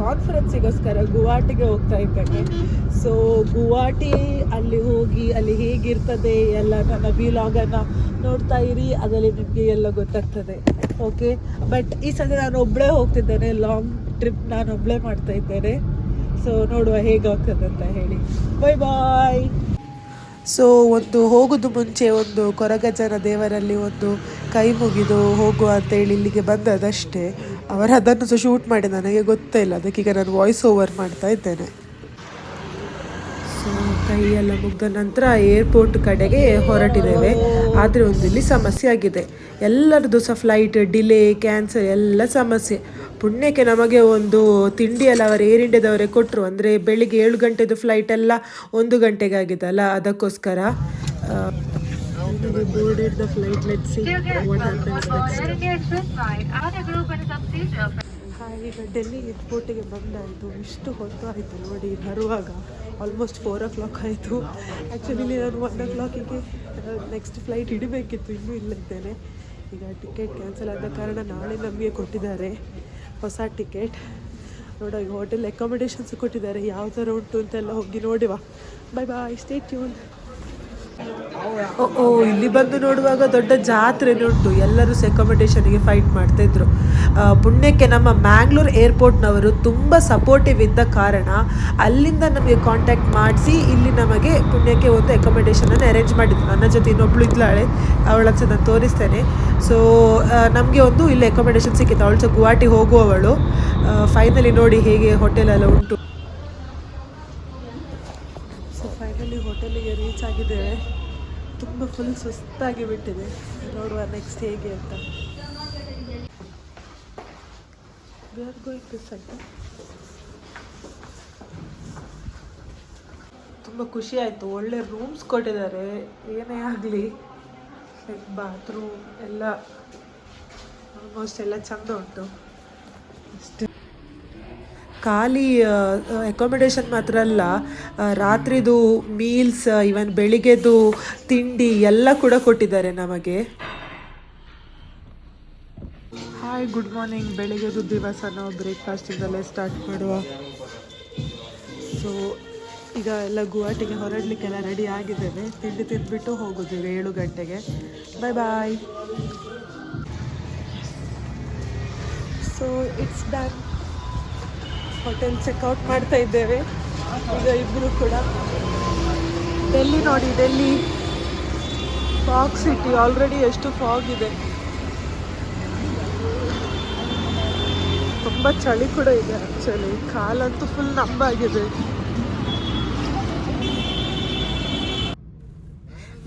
ಕಾನ್ಫರೆನ್ಸಿಗೋಸ್ಕರ ಗುವಾಹಟಿಗೆ ಹೋಗ್ತಾ ಇದ್ದೇನೆ. ಸೊ ಗುವಾಹಟಿ ಅಲ್ಲಿ ಹೋಗಿ ಅಲ್ಲಿ ಹೇಗಿರ್ತದೆ ಎಲ್ಲ ನನ್ನ ವ್ಲಾಗನ್ನು ನೋಡ್ತಾ ಇರಿ, ಅದರಲ್ಲಿ ನಿಮಗೆ ಎಲ್ಲ ಗೊತ್ತಾಗ್ತದೆ. ಓಕೆ, ಬಟ್ ಈ ಸಲ ನಾನು ಒಬ್ಬಳೇ ಹೋಗ್ತಿದ್ದೇನೆ, ಲಾಂಗ್ ಟ್ರಿಪ್ ನಾನು ಒಬ್ಬಳೇ ಮಾಡ್ತಾ ಇದ್ದೇನೆ. ಸೊ ನೋಡುವ ಹೇಗಾಗ್ತದೆ ಅಂತ ಹೇಳಿ. ಬಾಯ್ ಬಾಯ್. ಸೊ ಒಂದು ಹೋಗೋದು ಮುಂಚೆ ಒಂದು ಕೊರಗಜ್ಜನ ದೇವರಲ್ಲಿ ಒಂದು ಕೈ ಮುಗಿದು ಹೋಗುವ ಅಂತೇಳಿ ಇಲ್ಲಿಗೆ ಬಂದದಷ್ಟೇ. ಅವರು ಅದನ್ನು ಸಹ ಶೂಟ್ ಮಾಡಿ ನನಗೆ ಗೊತ್ತೇ ಇಲ್ಲ, ಅದಕ್ಕೀಗ ನಾನು ವಾಯ್ಸ್ ಓವರ್ ಮಾಡ್ತಾ ಇದ್ದೇನೆ. ಸೊ ಕೈಯೆಲ್ಲ ಮುಗಿದ ನಂತರ ಏರ್ಪೋರ್ಟ್ ಕಡೆಗೆ ಹೊರಟಿದ್ದೇವೆ. ಆದರೆ ಒಂದು ಇಲ್ಲಿ ಸಮಸ್ಯೆ ಆಗಿದೆ, ಎಲ್ಲರದ್ದು ಸಹ ಫ್ಲೈಟ್ ಡಿಲೇ ಕ್ಯಾನ್ಸಲ್ ಎಲ್ಲ ಸಮಸ್ಯೆ. ಪುಣ್ಯಕ್ಕೆ ನಮಗೆ ಒಂದು ತಿಂಡಿ ಎಲ್ಲ ಅವರು ಏರ್ ಇಂಡಿಯಾದವರೇ ಕೊಟ್ಟರು. ಅಂದರೆ ಬೆಳಿಗ್ಗೆ 7 ಗಂಟೆದು ಫ್ಲೈಟ್ ಎಲ್ಲ 1 ಗಂಟೆಗೆ ಆಗಿದೆಲ್ಲ, ಅದಕ್ಕೋಸ್ಕರ boarded the flight. Let's see what happens next. ಈಗ ಡೆಲ್ಲಿ ಏರ್ಪೋರ್ಟಿಗೆ ಬಂದಾಯಿತು. ಇಷ್ಟು ಹೊತ್ತು ಆಯಿತು ನೋಡಿ, ಬರುವಾಗ ಆಲ್ಮೋಸ್ಟ್ 4 o'clock ಆಯಿತು. ಆ್ಯಕ್ಚುಲಿ ನಾನು 1 o'clock ನೆಕ್ಸ್ಟ್ ಫ್ಲೈಟ್ ಹಿಡಿಬೇಕಿತ್ತು, ಇನ್ನೂ ಇಲ್ಲಿದ್ದೇನೆ. ಈಗ ಟಿಕೆಟ್ ಕ್ಯಾನ್ಸಲ್ ಆದ ಕಾರಣ ನಾಳೆ ನಮಗೆ ಕೊಟ್ಟಿದ್ದಾರೆ ಹೊಸ ಟಿಕೆಟ್. ನೋಡ, ಈಗ ಹೋಟೆಲ್ ಅಕಾಮಿಡೇಷನ್ಸ್ ಕೊಟ್ಟಿದ್ದಾರೆ, ಯಾವ ಥರ ಉಂಟು ಅಂತೆಲ್ಲ ಹೋಗಿ ನೋಡುವ. ಬಾಯ್ ಬಾಯ್, ಸ್ಟೇ ಟ್ಯೂನ್. ಇಲ್ಲಿ ಬಂದು ನೋಡುವಾಗ ದೊಡ್ಡ ಜಾತ್ರೆನೇ ಉಂಟು. ಎಲ್ಲರೂ ಅಕಾಮಿಡೇಷನ್ಗೆ ಫೈಟ್ ಮಾಡ್ತಾಯಿದ್ರು. ಪುಣ್ಯಕ್ಕೆ ನಮ್ಮ ಮ್ಯಾಂಗ್ಳೂರ್ ಏರ್ಪೋರ್ಟ್ನವರು ತುಂಬ ಸಪೋರ್ಟಿವ್ ಇದ್ದ ಕಾರಣ ಅಲ್ಲಿಂದ ನಮಗೆ ಕಾಂಟ್ಯಾಕ್ಟ್ ಮಾಡಿಸಿ ಇಲ್ಲಿ ನಮಗೆ ಪುಣ್ಯಕ್ಕೆ ಒಂದು ಅಕಾಮಿಡೇಷನನ್ನು ಅರೇಂಜ್ ಮಾಡಿದ್ರು. ನನ್ನ ಜೊತೆ ಇನ್ನೊಬ್ಳು ಇದ್ದಾಳೆ, ಅವಳ ಸಹ ನಾನು ತೋರಿಸ್ತೇನೆ. ಸೊ ನಮಗೆ ಒಂದು ಇಲ್ಲಿ ಅಕಾಮಿಡೇಷನ್ ಸಿಕ್ಕಿತ್ತು. ಅವಳು ಸಹ ಗುವಾಹಟಿ ಹೋಗುವವಳು. ಫೈನಲಿ ನೋಡಿ ಹೇಗೆ ಹೋಟೆಲೆಲ್ಲ ಉಂಟು. ಸೊ ಫೈನಲಿ ಹೋಟೆಲಿಗೆ ರೀಚ್ ಆಗಿದ್ದೇವೆ. ತುಂಬ ಫುಲ್ ಸುಸ್ತಾಗಿ ಬಿಟ್ಟಿದೆ. ನೋಡುವ ನೆಕ್ಸ್ಟ್ ಹೇಗೆ ಅಂತ. We are going to side. ತುಂಬ ಖುಷಿ ಆಯಿತು. ಒಳ್ಳೆ ರೂಮ್ಸ್ ಕೊಟ್ಟಿದ್ದಾರೆ, ಏನೇ ಆಗಲಿ ಲೈಕ್ ಬಾತ್ರೂಮ್ ಎಲ್ಲ ಆಲ್ಮೋಸ್ಟ್ ಎಲ್ಲ ಚೆಂದ ಉಂಟು. ಅಷ್ಟೇ, ಖಾಲಿ ಅಕಾಮಿಡೇಷನ್ ಮಾತ್ರ ಅಲ್ಲ, ರಾತ್ರಿದು ಮೀಲ್ಸ್, ಇವನ್ ಬೆಳಿಗ್ಗೆದು ತಿಂಡಿ ಎಲ್ಲ ಕೂಡ ಕೊಟ್ಟಿದ್ದಾರೆ ನಮಗೆ. Hi, good morning. ಬೆಳಿಗ್ಗೆದು ದಿವಸ ನಾವು ಬ್ರೇಕ್ಫಾಸ್ಟಿಂದಲೇ ಸ್ಟಾರ್ಟ್ ಮಾಡುವ. ಸೊ ಈಗ ಎಲ್ಲ ಗುವಾಹಟಿಗೆ ಹೊರಡಲಿಕ್ಕೆಲ್ಲ ರೆಡಿ ಆಗಿದ್ದೇವೆ. ತಿಂಡಿ ತಿಂದುಬಿಟ್ಟು ಹೋಗೋದಿವೆ 7 ಗಂಟೆಗೆ. Bye bye. So it's done. Hotel checkout ಮಾಡ್ತಾ ಇದ್ದೇವೆ ಈಗ ಇಬ್ಬರು ಕೂಡ. ಡೆಲ್ಲಿ ನೋಡಿ, ಡೆಲ್ಲಿ ಫಾಗ್ ಸಿಟಿ. ಆಲ್ರೆಡಿ ಎಷ್ಟು ಫಾಗ್ ಇದೆ, ತುಂಬ ಚಳಿ ಕೂಡ ಇದೆ. ಆ್ಯಕ್ಚುಲಿ ಕಾಲಂತೂ ಫುಲ್ ನಂಬಾಗಿದೆ.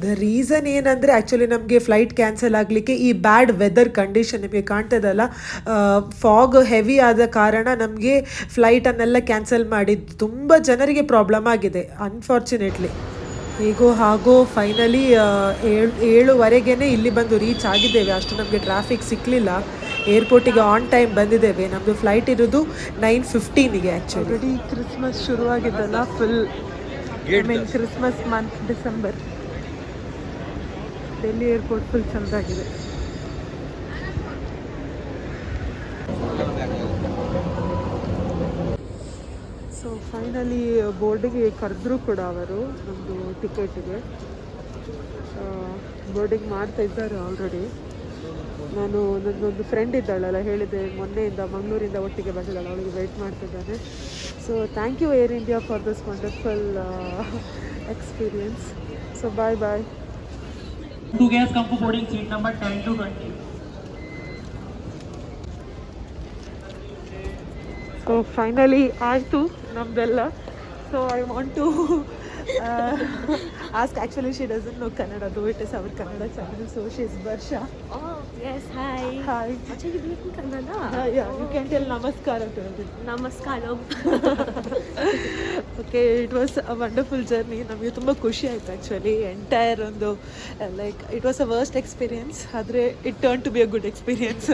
ದ ರೀಸನ್ ಏನಂದರೆ ಆ್ಯಕ್ಚುಲಿ ನಮಗೆ ಫ್ಲೈಟ್ ಕ್ಯಾನ್ಸಲ್ ಆಗಲಿಕ್ಕೆ ಈ ಬ್ಯಾಡ್ ವೆದರ್ ಕಂಡೀಷನ್ ನಿಮಗೆ ಕಾಣ್ತದಲ್ಲ, ಫಾಗ್ ಹೆವಿ ಆದ ಕಾರಣ ನಮಗೆ ಫ್ಲೈಟನ್ನೆಲ್ಲ ಕ್ಯಾನ್ಸಲ್ ಮಾಡಿದ್ದು. ತುಂಬ ಜನರಿಗೆ ಪ್ರಾಬ್ಲಮ್ ಆಗಿದೆ ಅನ್ಫಾರ್ಚುನೇಟ್ಲಿ. ಹೇಗೋ ಹಾಗೋ ಫೈನಲಿ 7:30ಗೆ ಇಲ್ಲಿ ಬಂದು ರೀಚ್ ಆಗಿದ್ದೇವೆ. ಅಷ್ಟು ನಮಗೆ ಟ್ರಾಫಿಕ್ ಸಿಕ್ಕಲಿಲ್ಲ. ಏರ್ಪೋರ್ಟಿಗೆ ಆನ್ ಟೈಮ್ ಬಂದಿದ್ದೇವೆ. ನಮ್ಮದು ಫ್ಲೈಟ್ ಇರೋದು 9:15ಗೆ. ಆ್ಯಕ್ಚುಲಿ ಆಲ್ರೆಡಿ ಕ್ರಿಸ್ಮಸ್ ಶುರುವಾಗಿದ್ದಲ್ಲ, full Christmas month December. Delhi airport full ಚೆಂದಾಗಿದೆ. ಸೊ ಫೈನಲಿ ಬೋರ್ಡಿಗೆ ಕರೆದ್ರು ಕೂಡ ಅವರು ನಮ್ಮದು ಟಿಕೆಟಿಗೆ. ಬೋರ್ಡಿಂಗ್ ಮಾಡ್ತಾ ಇದ್ದಾರೆ ಆಲ್ರೆಡಿ. ನಾನು ನನ್ನೊಂದು ಫ್ರೆಂಡ್ ಇದ್ದಾಳಲ್ಲ, ಹೇಳಿದೆ ಮೊನ್ನೆಯಿಂದ ಮಂಗಳೂರಿಂದ ಒಟ್ಟಿಗೆ ಬಂದಿದ್ದಾಳೆ, ಅವಳಿಗೆ ವೆಯ್ಟ್ ಮಾಡ್ತಿದ್ದಾನೆ. So thank you Air India for this wonderful experience. So bye bye. 2 guests come for boarding seat number 10 to 20. So finally ಆಯಿತು ನಮ್ಮದೆಲ್ಲ. So I want to ask, actually she doesn't know Kannada, though it is our Kannada channel. So she is Barsha. Oh yes, hi. Hi. Acha, you speak in Kannada? Yeah, you can tell namaskara to her. Namaskaram. Okay, it was a wonderful journey. ನಮಗೆ ತುಂಬ ಖುಷಿ ಆಯಿತು actually. Entire ಒಂದು like it was a worst experience, ಆದರೆ it turn to be a good experience.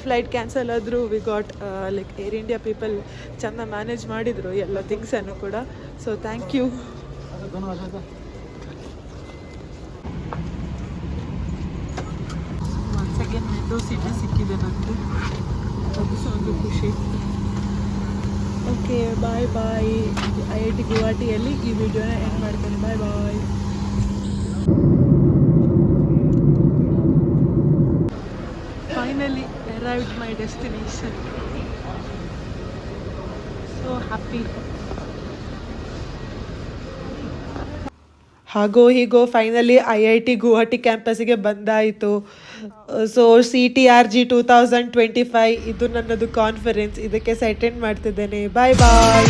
Flight cancel ಆದರೂ we got like air India people ಚೆಂದ manage ಮಾಡಿದರು ಎಲ್ಲ ಥಿಂಗ್ಸನ್ನು ಕೂಡ. So thank you. Once again window ಸೀಟೇ ಸಿಕ್ಕಿದೆ ನನಗೆ, ಅದು ಸಹ ಒಂದು ಖುಷಿ. ಓಕೆ ಬಾಯ್ ಬಾಯ್. IIT ಗುವಾಹಟಿಯಲ್ಲಿ ಈ ವಿಡಿಯೋನ ಎಂಡ್ ಮಾಡ್ತೇನೆ. Bye bye. Finally arrived my destination. So happy. ಹಾಗೋ ಹೀಗೋ ಫೈನಲಿ IIT ಗುವಾಹಟಿ ಕ್ಯಾಂಪಸ್ಸಿಗೆ ಬಂದಾಯಿತು. ಸೊ CTRG 2025 ಇದು ನನ್ನದು ಕಾನ್ಫರೆನ್ಸ್. ಇದಕ್ಕೆ ಅಟೆಂಡ್ ಮಾಡ್ತಿದ್ದೇನೆ. ಬಾಯ್ ಬಾಯ್.